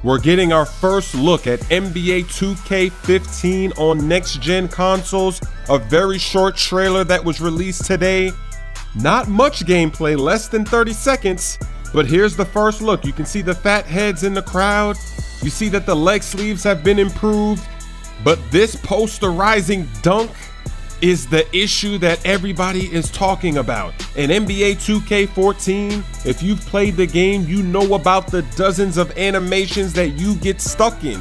We're getting our first look at NBA 2K15 on next-gen consoles, a very short trailer that was released today. Not much gameplay, less than 30 seconds, but here's the first look. You can see the fat heads in the crowd. You see that the leg sleeves have been improved, but this posterizing dunk is the issue that everybody is talking about. In NBA 2K14, if you've played the game, you know about the dozens of animations that you get stuck in,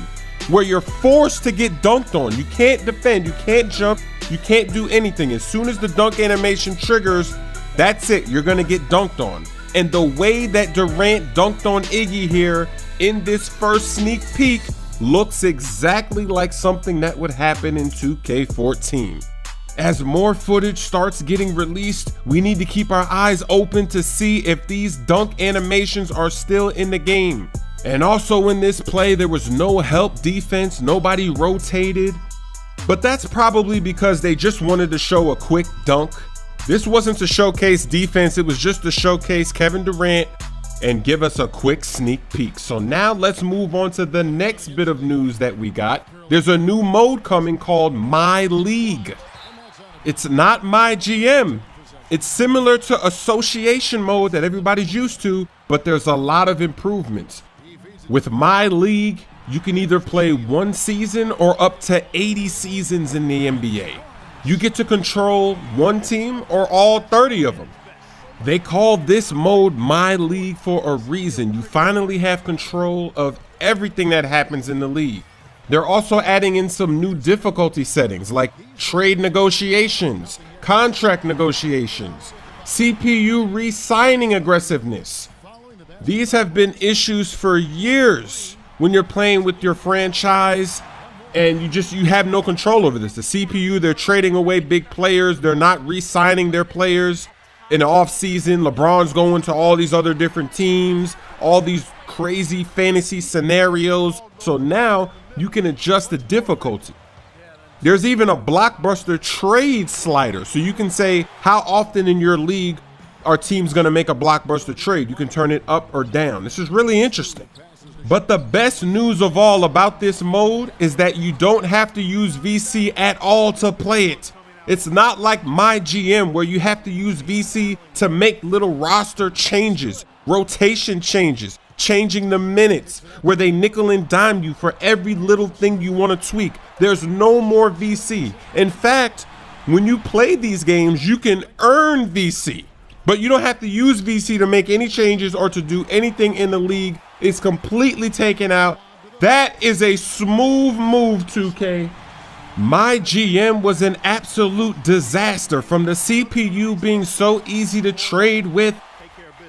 where you're forced to get dunked on. You can't defend, you can't jump, you can't do anything. As soon as the dunk animation triggers, that's it, you're gonna get dunked on. And the way that Durant dunked on Iggy here in this first sneak peek looks exactly like something that would happen in 2K14. As more footage starts getting released, we need to keep our eyes open to see if these dunk animations are still in the game. And also in this play, there was no help defense, nobody rotated. But that's probably because they just wanted to show a quick dunk. This wasn't to showcase defense, it was just to showcase Kevin Durant and give us a quick sneak peek. So now let's move on to the next bit of news that we got. There's a new mode coming called My League. It's not My GM. It's similar to association mode that everybody's used to, but there's a lot of improvements. With My League, you can either play one season or up to 80 seasons in the NBA. You get to control one team or all 30 of them. They call this mode My League for a reason. You finally have control of everything that happens in the league. They're also adding in some new difficulty settings like trade negotiations, contract negotiations, CPU re-signing aggressiveness. These have been issues for years when you're playing with your franchise and you have no control over this. The CPU, they're trading away big players. They're not re-signing their players. In the off season, LeBron's going to all these other different teams, all these crazy fantasy scenarios. So now you can adjust the difficulty. There's even a blockbuster trade slider. So you can say how often in your league our team's gonna make a blockbuster trade. You can turn it up or down. This is really interesting. But the best news of all about this mode is that you don't have to use VC at all to play it. It's not like My GM where you have to use VC to make little roster changes, rotation changes, changing the minutes, where they nickel and dime you for every little thing you want to tweak. There's no more VC. In fact, when you play these games, you can earn VC, but you don't have to use VC to make any changes or to do anything in the league. It's completely taken out. That is a smooth move, 2K. My GM was an absolute disaster, from the CPU being so easy to trade with,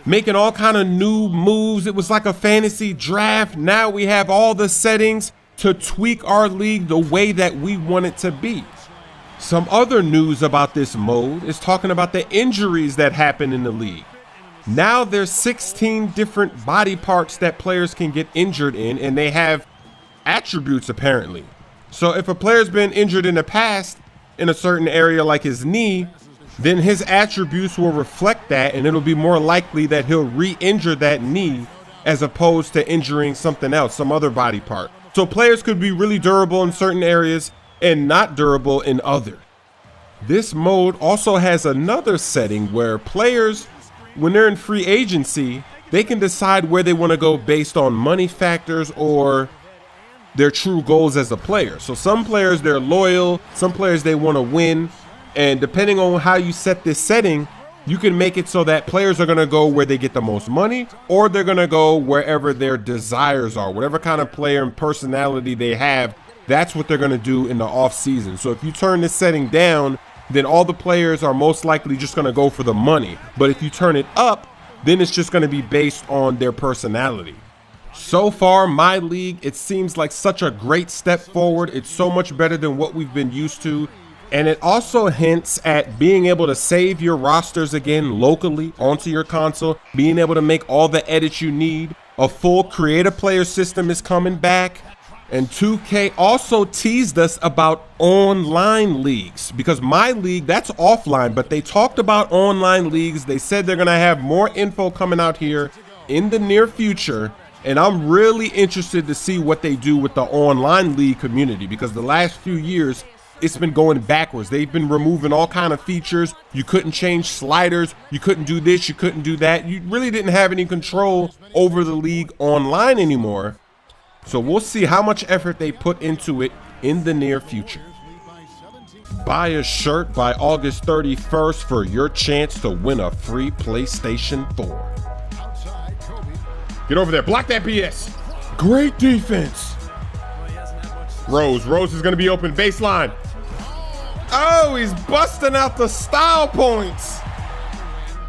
making all kind of new moves. It was like a fantasy draft. Now we have all the settings to tweak our league the way that we want it to be. Some other news about this mode is talking about the injuries that happen in the league. Now there's 16 different body parts that players can get injured in, and they have attributes apparently. So if a player's been injured in the past in a certain area like his knee, then his attributes will reflect that, and it'll be more likely that he'll re-injure that knee as opposed to injuring something else, some other body part. So players could be really durable in certain areas and not durable in others. This mode also has another setting where players, when they're in free agency, they can decide where they want to go based on money factors or their true goals as a player. So some players, they're loyal, some players, they want to win. And depending on how you set this setting, you can make it so that players are going to go where they get the most money, or they're going to go wherever their desires are. Whatever kind of player and personality they have, that's what they're going to do in the off season. So if you turn this setting down, then all the players are most likely just going to go for the money. But if you turn it up, then it's just going to be based on their personality. So far, My League, it seems like such a great step forward. It's so much better than what we've been used to. And it also hints at being able to save your rosters again locally onto your console, being able to make all the edits you need. A full creative player system is coming back. And 2K also teased us about online leagues, because My League, that's offline, but they talked about online leagues. They said they're going to have more info coming out here in the near future. And I'm really interested to see what they do with the online league community, because the last few years, it's been going backwards. They've been removing all kind of features. You couldn't change sliders. You couldn't do this. You couldn't do that. You really didn't have any control over the league online anymore. So we'll see how much effort they put into it in the near future. Buy a shirt by August 31st for your chance to win a free PlayStation 4. Get over there. Block that BS. Great defense. Rose is going to be open baseline. Oh, he's busting out the style points.